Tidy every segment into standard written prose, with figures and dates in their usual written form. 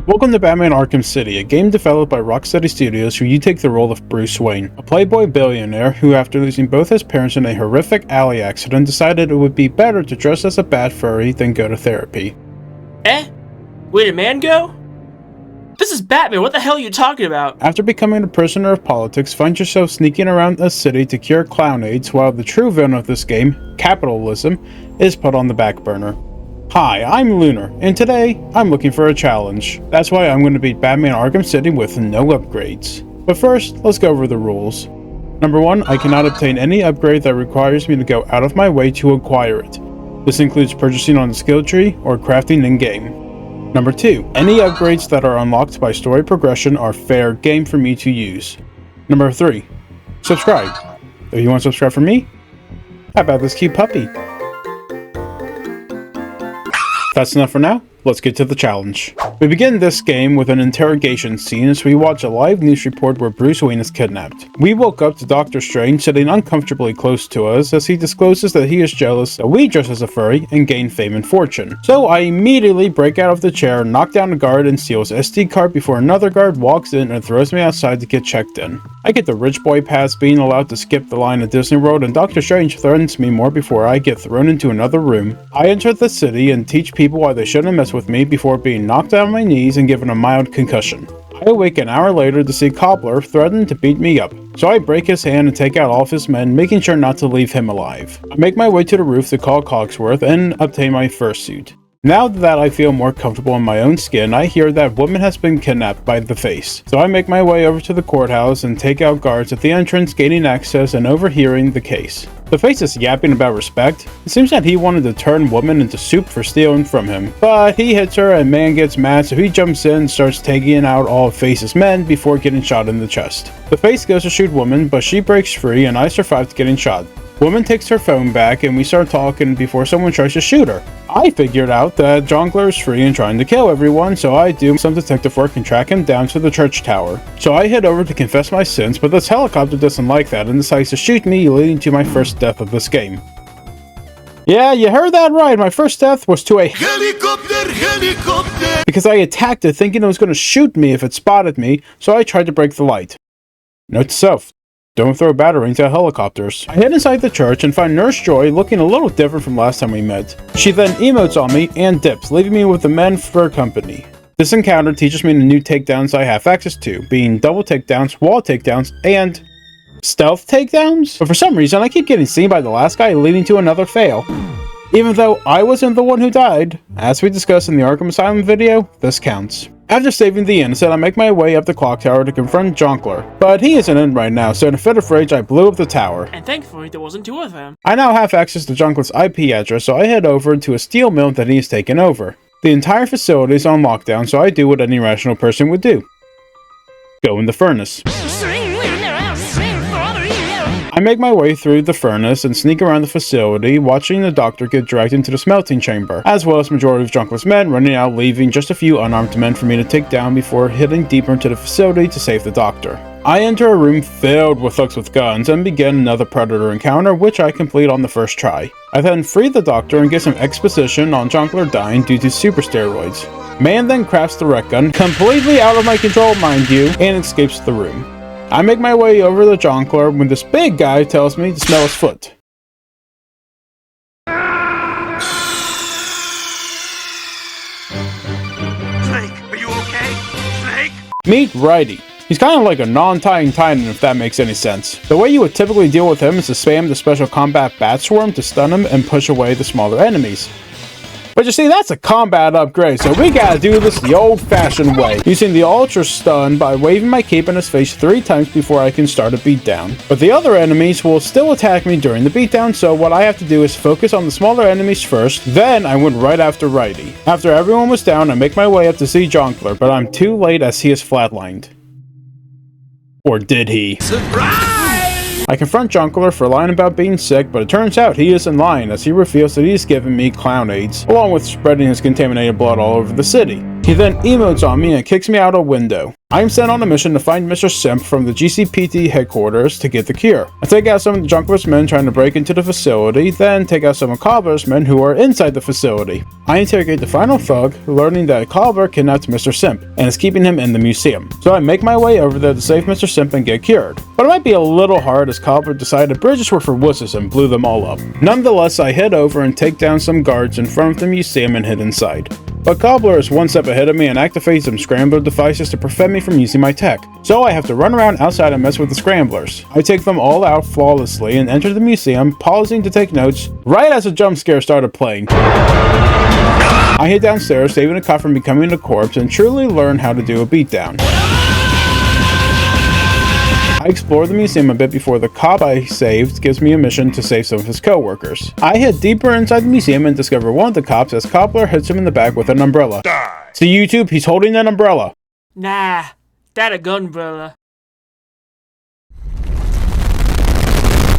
Welcome to Batman Arkham City, a game developed by Rocksteady Studios where you take the role of Bruce Wayne, a playboy billionaire who, after losing both his parents in a horrific alley accident, decided it would be better to dress as a bat furry than go to therapy. Eh? Where'd a man go? This is Batman, what the hell are you talking about? After becoming a prisoner of politics, find yourself sneaking around the city to cure clown AIDS while the true villain of this game, capitalism, is put on the back burner. Hi, I'm Lunar, and today, I'm looking for a challenge. That's why I'm going to beat Batman Arkham City with no upgrades. But first, let's go over the rules. Number 1, I cannot obtain any upgrade that requires me to go out of my way to acquire it. This includes purchasing on the skill tree or crafting in-game. Number 2, any upgrades that are unlocked by story progression are fair game for me to use. Number 3, subscribe. If you want to subscribe for me, how about this cute puppy? That's enough for now, let's get to the challenge. We begin this game with an interrogation scene as we watch a live news report where Bruce Wayne is kidnapped. We woke up to Dr. Strange sitting uncomfortably close to us as he discloses that he is jealous that we dress as a furry and gain fame and fortune. So I immediately break out of the chair, knock down a guard, and steal his SD card before another guard walks in and throws me outside to get checked in. I get the rich boy pass being allowed to skip the line at Disney World, and Dr. Strange threatens me more before I get thrown into another room. I enter the city and teach people why they shouldn't mess with me before being knocked on my knees and given a mild concussion. I awake an hour later to see Cobbler threaten to beat me up, so I break his hand and take out all of his men, making sure not to leave him alive. I make my way to the roof to call Cogsworth and obtain my fursuit. Now that I feel more comfortable in my own skin, I hear that woman has been kidnapped by the Face. So I make my way over to the courthouse and take out guards at the entrance, gaining access and overhearing the case. The Face is yapping about respect. It seems that he wanted to turn woman into soup for stealing from him, but he hits her and man gets mad, so he jumps in and starts taking out all of Face's men before getting shot in the chest. The Face goes to shoot woman, but she breaks free and I survive getting shot. Woman takes her phone back and we start talking before someone tries to shoot her. I figured out that Jongleur is free and trying to kill everyone, so I do some detective work and track him down to the church tower. So I head over to confess my sins, but this helicopter doesn't like that and decides to shoot me, leading to my first death of this game. Yeah, you heard that right, my first death was to a helicopter! Because I attacked it thinking it was going to shoot me if it spotted me, so I tried to break the light. Note to self. Don't throw batarangs at helicopters. I head inside the church and find Nurse Joy looking a little different from last time we met. She then emotes on me and dips, leaving me with the men for company. This encounter teaches me the new takedowns I have access to, being double takedowns, wall takedowns, and stealth takedowns? But for some reason, I keep getting seen by the last guy, leading to another fail. Even though I wasn't the one who died, as we discussed in the Arkham Asylum video, this counts. After saving the innocent, I make my way up the clock tower to confront Jongleur, but he isn't in right now, so in a fit of rage I blew up the tower. And thankfully there wasn't two of them. I now have access to Jongleur's IP address, so I head over to a steel mill that he has taken over. The entire facility is on lockdown, so I do what any rational person would do. Go in the furnace. I make my way through the furnace and sneak around the facility, watching the doctor get dragged into the smelting chamber, as well as majority of Jongleur's men running out, leaving just a few unarmed men for me to take down before heading deeper into the facility to save the doctor. I enter a room filled with thugs with guns and begin another Predator encounter, which I complete on the first try. I then free the doctor and get some exposition on Jongleur dying due to super steroids. Man then crafts the rec gun, completely out of my control mind you, and escapes the room. I make my way over to Jongleur when this big guy tells me to smell his foot. Snake, are you okay? Snake? Meet Righty. He's kind of like a non-tying titan, if that makes any sense. The way you would typically deal with him is to spam the special combat bat swarm to stun him and push away the smaller enemies. But you see, that's a combat upgrade, so we gotta do this the old-fashioned way, using the Ultra Stun by waving my cape in his face 3 times before I can start a beatdown. But the other enemies will still attack me during the beatdown, so what I have to do is focus on the smaller enemies first, then I went right after Righty. After everyone was down, I make my way up to see Jongleur, but I'm too late as he is flatlined. Or did he? Surprise! I confront Jongleur for lying about being sick, but it turns out he isn't lying as he reveals that he's given me clown AIDS, along with spreading his contaminated blood all over the city. He then emotes on me and kicks me out a window. I am sent on a mission to find Mr. Simp from the GCPT headquarters to get the cure. I take out some of the Junker's men trying to break into the facility, then take out some of Cobbler's men who are inside the facility. I interrogate the final thug, learning that Cobbler kidnapped Mr. Simp and is keeping him in the museum. So I make my way over there to save Mr. Simp and get cured. But it might be a little hard as Cobbler decided bridges were for wusses and blew them all up. Nonetheless, I head over and take down some guards in front of the museum and head inside. But Cobbler is one step ahead of me and activates some scrambler devices to prevent me from using my tech. So I have to run around outside and mess with the scramblers. I take them all out flawlessly and enter the museum, pausing to take notes right as a jump scare started playing. I head downstairs, saving a cop from becoming a corpse, and truly learn how to do a beatdown. I explore the museum a bit before the cop I saved gives me a mission to save some of his co-workers. I head deeper inside the museum and discover one of the cops as Cobbler hits him in the back with an umbrella. Die. See YouTube, he's holding an umbrella. Nah, that a gun, brother.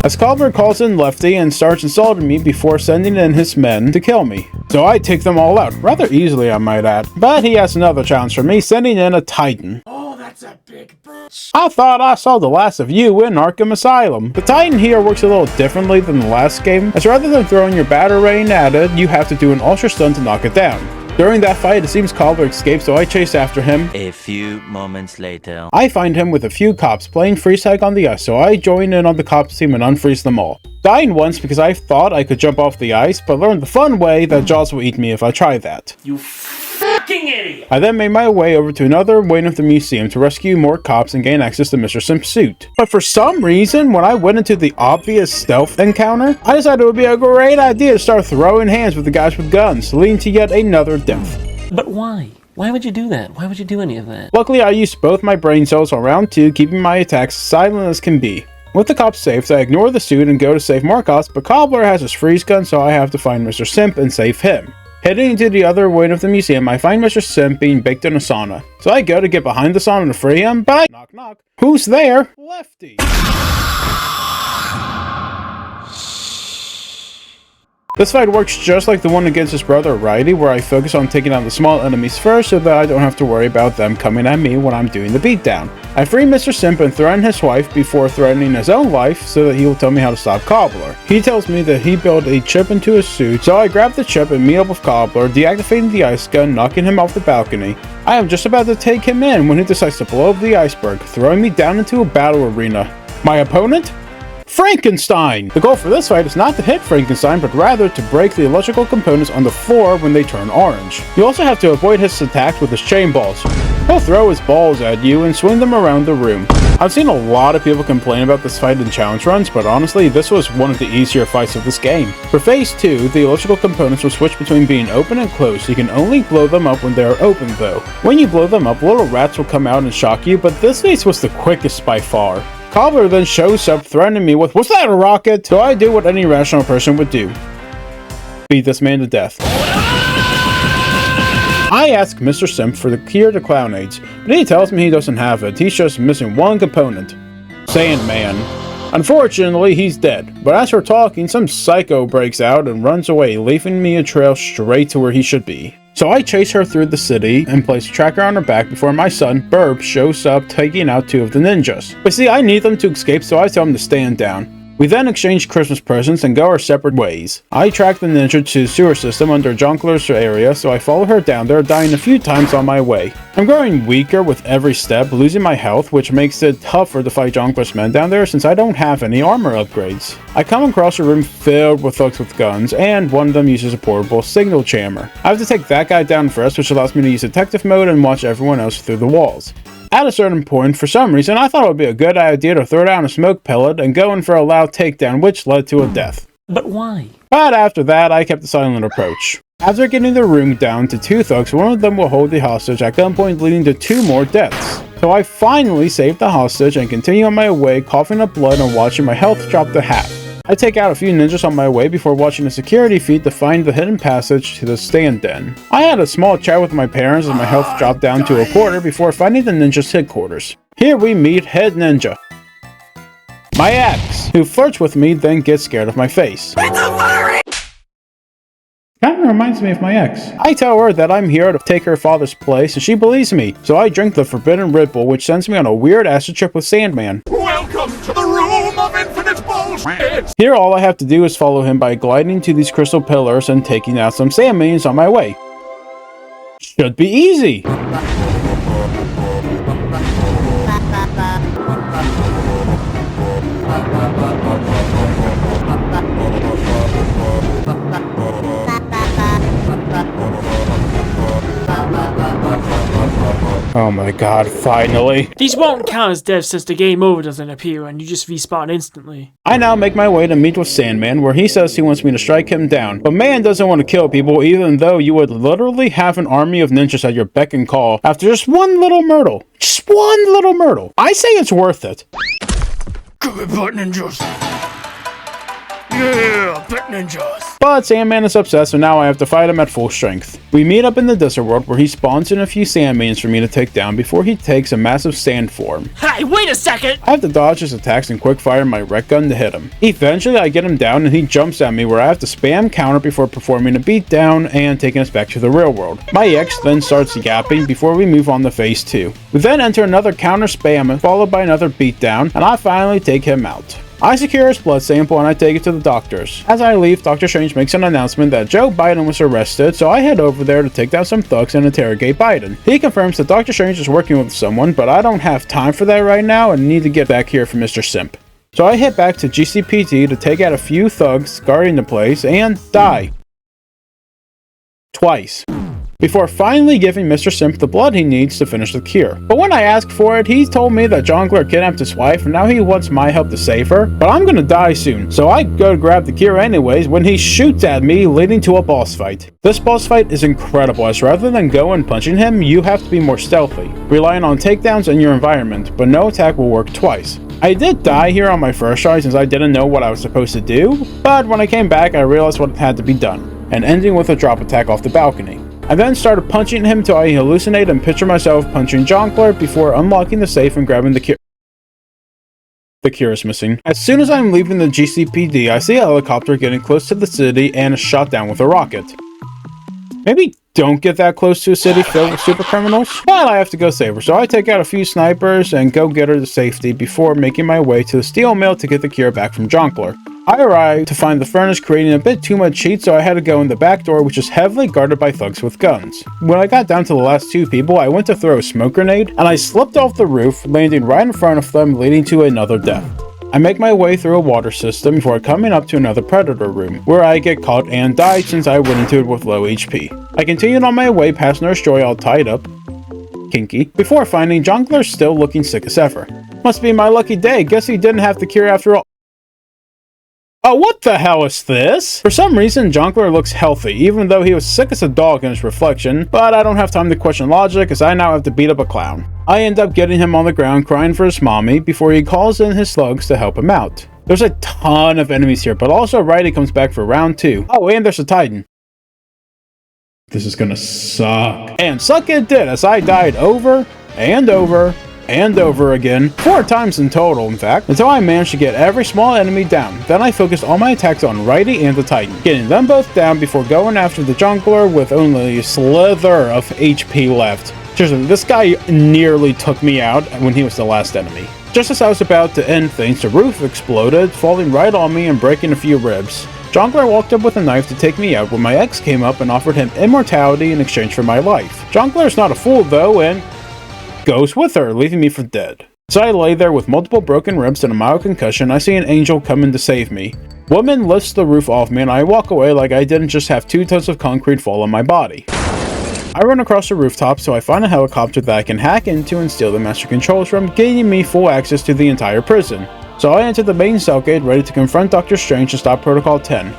As Cobbler calls in Lefty and starts insulting me before sending in his men to kill me. So I take them all out, rather easily I might add. But he has another challenge for me, sending in a Titan. Oh, that's a big bitch. I thought I saw the last of you in Arkham Asylum. The Titan here works a little differently than the last game, as rather than throwing your Batarang at it, you have to do an ultra stun to knock it down. During that fight, it seems Cobbler escapes, so I chase after him. A few moments later. I find him with a few cops playing freeze tag on the ice, so I join in on the cops team and unfreeze them all. Dying once because I thought I could jump off the ice, but learned the fun way that Jaws will eat me if I try that. You fucking idiot! I then made my way over to another wing of the museum to rescue more cops and gain access to Mr. Simp's suit. But for some reason, when I went into the obvious stealth encounter, I decided it would be a great idea to start throwing hands with the guys with guns, leading to yet another death. But why? Why would you do that? Why would you do any of that? Luckily, I used both my brain cells on round 2, keeping my attacks silent as can be. With the cops saved, I ignore the suit and go to save more cops, but Cobbler has his freeze gun, so I have to find Mr. Simp and save him. Heading into the other wing of the museum, I find Mr. Simp being baked in a sauna. So I go to get behind the sauna to free him, but knock knock. Who's there? Lefty. This fight works just like the one against his brother Riley, where I focus on taking out the small enemies first so that I don't have to worry about them coming at me when I'm doing the beatdown. I free Mr. Simp and threaten his wife before threatening his own life so that he will tell me how to stop Cobbler. He tells me that he built a chip into his suit, so I grab the chip and meet up with Cobbler, deactivating the ice gun, knocking him off the balcony. I am just about to take him in when he decides to blow up the iceberg, throwing me down into a battle arena. My opponent? Frankenstein! The goal for this fight is not to hit Frankenstein, but rather to break the electrical components on the floor when they turn orange. You also have to avoid his attacks with his chain balls. He'll throw his balls at you and swing them around the room. I've seen a lot of people complain about this fight in challenge runs, but honestly, this was one of the easier fights of this game. For phase 2, the electrical components will switch between being open and closed, so you can only blow them up when they are open though. When you blow them up, little rats will come out and shock you, but this phase was the quickest by far. Cobbler then shows up threatening me with, "Was that a rocket?" So I do what any rational person would do. Beat this man to death. I ask Mr. Simp for the cure to Clownades, but he tells me he doesn't have it, he's just missing one component. Sandman. Unfortunately, he's dead, but as we're talking, some psycho breaks out and runs away, leaving me a trail straight to where he should be. So I chase her through the city and place a tracker on her back before my son, Burb, shows up taking out 2 of the ninjas. But see, I need them to escape, so I tell him to stand down. We then exchange Christmas presents and go our separate ways. I track the ninja to the sewer system under Jonkler's area, so I follow her down there, dying a few times on my way. I'm growing weaker with every step, losing my health, which makes it tougher to fight Jonkler's men down there since I don't have any armor upgrades. I come across a room filled with thugs with guns, and one of them uses a portable signal jammer. I have to take that guy down first, which allows me to use detective mode and watch everyone else through the walls. At a certain point, for some reason, I thought it would be a good idea to throw down a smoke pellet and go in for a loud takedown, which led to a death. But why? But after that, I kept a silent approach. After getting the room down to 2 thugs, one of them will hold the hostage at gunpoint, leading to 2 more deaths. So I finally saved the hostage and continue on my way, coughing up blood and watching my health drop to half. I take out a few ninjas on my way before watching a security feed to find the hidden passage to the stand den. I had a small chat with my parents as my health dropped down to a quarter before finding the ninja's headquarters. Here we meet Head Ninja, my ex, who flirts with me then gets scared of my face. Kinda of reminds me of my ex. I tell her that I'm here to take her father's place, and she believes me. So I drink the forbidden Red Bull, which sends me on a weird acid trip with Sandman. Welcome to the room of infinite bullshit! Here, all I have to do is follow him by gliding to these crystal pillars and taking out some sand minions on my way. Should be easy. Oh my god, finally. These won't count as deaths since the game over doesn't appear and you just respawn instantly. I now make my way to meet with Sandman, where he says he wants me to strike him down. But man doesn't want to kill people, even though you would literally have an army of ninjas at your beck and call after just one little myrtle. Just one little myrtle. I say it's worth it. Give me butt ninjas. Yeah, butt ninjas. But Sandman is upset, so now I have to fight him at full strength. We meet up in the desert world, where he spawns in a few sand minions for me to take down before he takes a massive sand form. Hey, wait a second! I have to dodge his attacks and quick fire my rec gun to hit him. Eventually I get him down and he jumps at me, where I have to spam counter before performing a beatdown and taking us back to the real world. My ex then starts yapping before we move on to phase 2. We then enter another counter spam followed by another beatdown, and I finally take him out. I secure his blood sample and I take it to the doctors. As I leave, Dr. Strange makes an announcement that Joe Biden was arrested, so I head over there to take down some thugs and interrogate Biden. He confirms that Dr. Strange is working with someone, but I don't have time for that right now and need to get back here for Mr. Simp. So I head back to GCPD to take out a few thugs guarding the place and die. Twice. Before finally giving Mr. Simp the blood he needs to finish the cure. But when I asked for it, he told me that Jongleur kidnapped his wife and now he wants my help to save her. But I'm gonna die soon, so I go to grab the cure anyways when he shoots at me, leading to a boss fight. This boss fight is incredible, as rather than go and punching him, you have to be more stealthy, relying on takedowns in your environment, but no attack will work twice. I did die here on my first try since I didn't know what I was supposed to do, but when I came back I realized what had to be done, and ending with a drop attack off the balcony. I then started punching him till I hallucinate and picture myself punching Jongleur before unlocking the safe and grabbing the cure. The cure is missing. As soon as I'm leaving the GCPD, I see a helicopter getting close to the city and is shot down with a rocket. Maybe don't get that close to a city filled with super criminals, but I have to go save her, so I take out a few snipers and go get her to safety before making my way to the steel mill to get the cure back from Jongleur. I arrived to find the furnace creating a bit too much heat, so I had to go in the back door, which is heavily guarded by thugs with guns. When I got down to the last two people, I went to throw a smoke grenade, and I slipped off the roof, landing right in front of them, leading to another death. I make my way through a water system before coming up to another predator room, where I get caught and died since I went into it with low HP. I continued on my way past Nurse Joy all tied up, kinky, before finding Jongleur still looking sick as ever. Must be my lucky day, guess he didn't have the cure after all. Oh, what the hell is this? For some reason, Jongleur looks healthy, even though he was sick as a dog in his reflection, but I don't have time to question logic as I now have to beat up a clown. I end up getting him on the ground crying for his mommy before he calls in his slugs to help him out. There's a ton of enemies here, but also Righty comes back for round 2. Oh, and there's a Titan. This is gonna suck. And suck it did, as I died over and over and over again, 4 times in total in fact, until I managed to get every small enemy down. Then I focused all my attacks on Righty and the Titan, getting them both down before going after the Jongleur with only a slither of HP left. Seriously, this guy nearly took me out when he was the last enemy. Just as I was about to end things, the roof exploded, falling right on me and breaking a few ribs. Jongleur walked up with a knife to take me out when my ex came up and offered him immortality in exchange for my life. Jongleur's not a fool though, and goes with her, leaving me for dead. As I lay there with multiple broken ribs and a mild concussion, I see an angel coming to save me. Woman lifts the roof off me and I walk away like I didn't just have 2 tons of concrete fall on my body. I run across the rooftop so I find a helicopter that I can hack into and steal the master controls from, gaining me full access to the entire prison. So I enter the main cell gate ready to confront Dr. Strange and stop Protocol 10.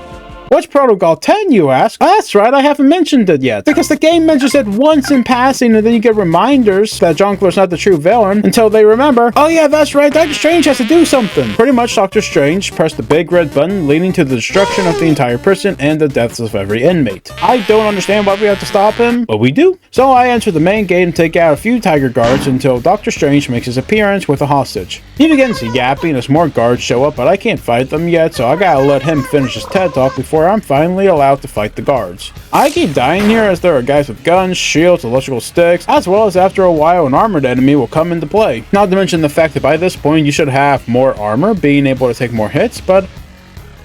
What's Protocol 10, you ask? Oh, that's right, I haven't mentioned it yet. Because the game mentions it once in passing and then you get reminders that Jongleur's not the true villain until they remember, oh yeah, that's right, Dr. Strange has to do something. Pretty much Dr. Strange pressed the big red button leading to the destruction of the entire prison and the deaths of every inmate. I don't understand why we have to stop him, but we do. So I enter the main gate and take out a few tiger guards until Dr. Strange makes his appearance with a hostage. He begins yapping as more guards show up, but I can't fight them yet, so I gotta let him finish his TED talk before before I'm finally allowed to fight the guards. I keep dying here as there are guys with guns, shields, electrical sticks, as well as after a while an armored enemy will come into play. Not to mention the fact that by this point you should have more armor, being able to take more hits, but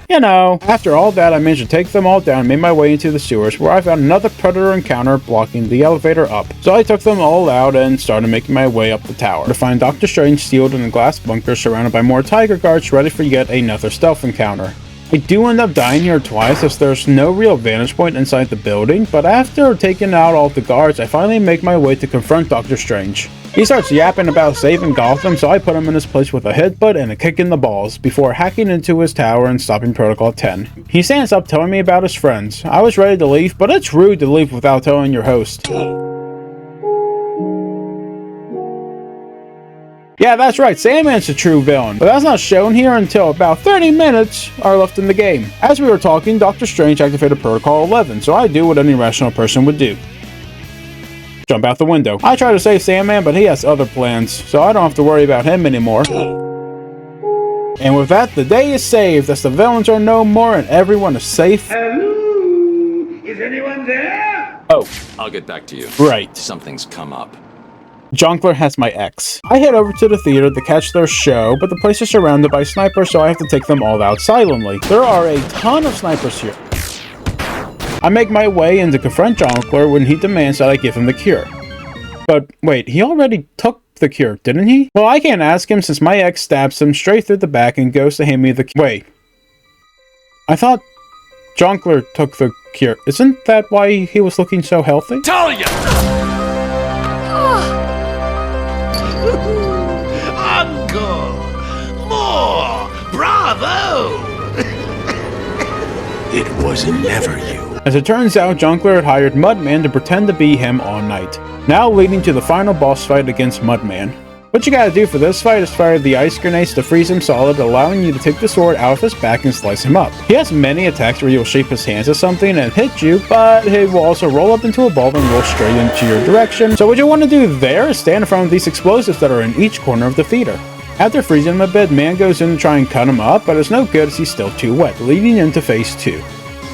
you know, after all that, I managed to take them all down and made my way into the sewers, where I found another predator encounter blocking the elevator up. So I took them all out and started making my way up the tower, to find Doctor Strange sealed in a glass bunker surrounded by more tiger guards ready for yet another stealth encounter. I do end up dying here twice as there's no real vantage point inside the building, but after taking out all the guards, I finally make my way to confront Doctor Strange. He starts yapping about saving Gotham, so I put him in his place with a headbutt and a kick in the balls, before hacking into his tower and stopping Protocol 10. He stands up telling me about his friends. I was ready to leave, but it's rude to leave without telling your host. Yeah, that's right, Sandman's the true villain, but that's not shown here until about 30 minutes are left in the game. As we were talking, Doctor Strange activated Protocol 11, so I do what any rational person would do. Jump out the window. I try to save Sandman, but he has other plans, so I don't have to worry about him anymore. And with that, the day is saved, as the villains are no more and everyone is safe. Hello? Is anyone there? Oh, I'll get back to you. right. Something's come up. Jonkler has my ex. I head over to the theater to catch their show, but the place is surrounded by snipers, so I have to take them all out silently. There are a ton of snipers here. I make my way in to confront Jonkler when he demands that I give him the cure. But wait, he already took the cure, didn't he? Well, I can't ask him since my ex stabs him straight through the back and goes to hand me the cure. Wait. I thought Jonkler took the cure. Isn't that why he was looking so healthy? Talia! Encore! More! Bravo! It was never you. As it turns out, Jonkler had hired Mudman to pretend to be him all night, now leading to the final boss fight against Mudman. What you gotta do for this fight is fire the ice grenades to freeze him solid, allowing you to take the sword out of his back and slice him up. He has many attacks where he'll shape his hands as something and hit you, but he will also roll up into a ball and roll straight into your direction. So what you want to do there is stand in front of these explosives that are in each corner of the theater. After freezing him a bit, Man goes in to try and cut him up, but it's no good as he's still too wet, leading into phase 2.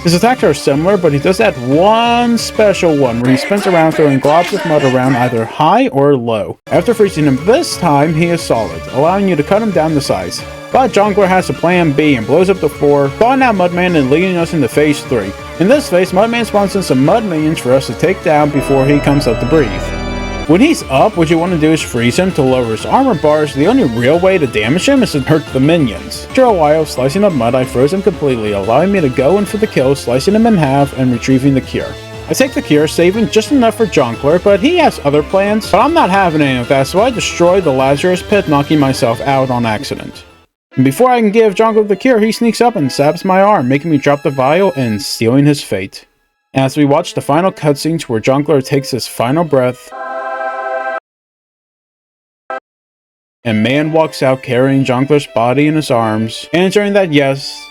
His attacks are similar, but he does that one special one where he spins around throwing globs of mud around either high or low. After freezing him this time, he is solid, allowing you to cut him down to size. But Jonkler has a plan B and blows up the floor, thawing out Mudman and leading us into phase 3. In this phase, Mudman spawns in some mud minions for us to take down before he comes up to breathe. When he's up, what you want to do is freeze him to lower his armor bars. The only real way to damage him is to hurt the minions. After a while of slicing up mud, I froze him completely, allowing me to go in for the kill, slicing him in half and retrieving the cure. I take the cure, saving just enough for Jonkler, but he has other plans. But I'm not having any of that, so I destroy the Lazarus pit, knocking myself out on accident. And before I can give Jonkler the cure, he sneaks up and stabs my arm, making me drop the vial and sealing his fate. As we watch the final cutscenes where Jonkler takes his final breath, and Man walks out carrying Jonkler's body in his arms, answering that yes,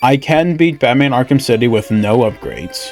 I can beat Batman Arkham City with no upgrades.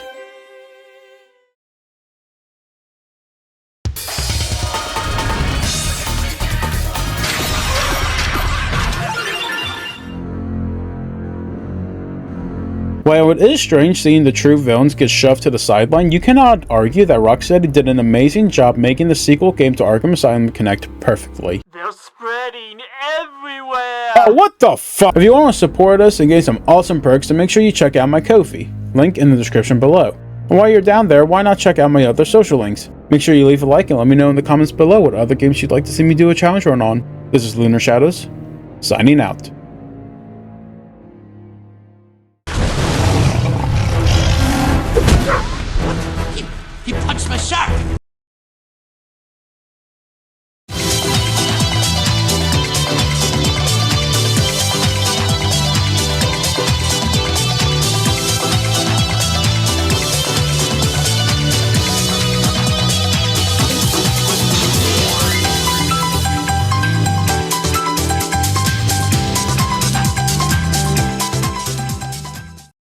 While it is strange seeing the true villains get shoved to the sideline, you cannot argue that Rocksteady did an amazing job making the sequel game to Arkham Asylum connect perfectly. They're spreading everywhere! Oh, what the fuck? If you want to support us and get some awesome perks, then make sure you check out my Ko-fi. Link in the description below. And while you're down there, why not check out my other social links? Make sure you leave a like and let me know in the comments below what other games you'd like to see me do a challenge run on. This is Lunar Shadows, signing out.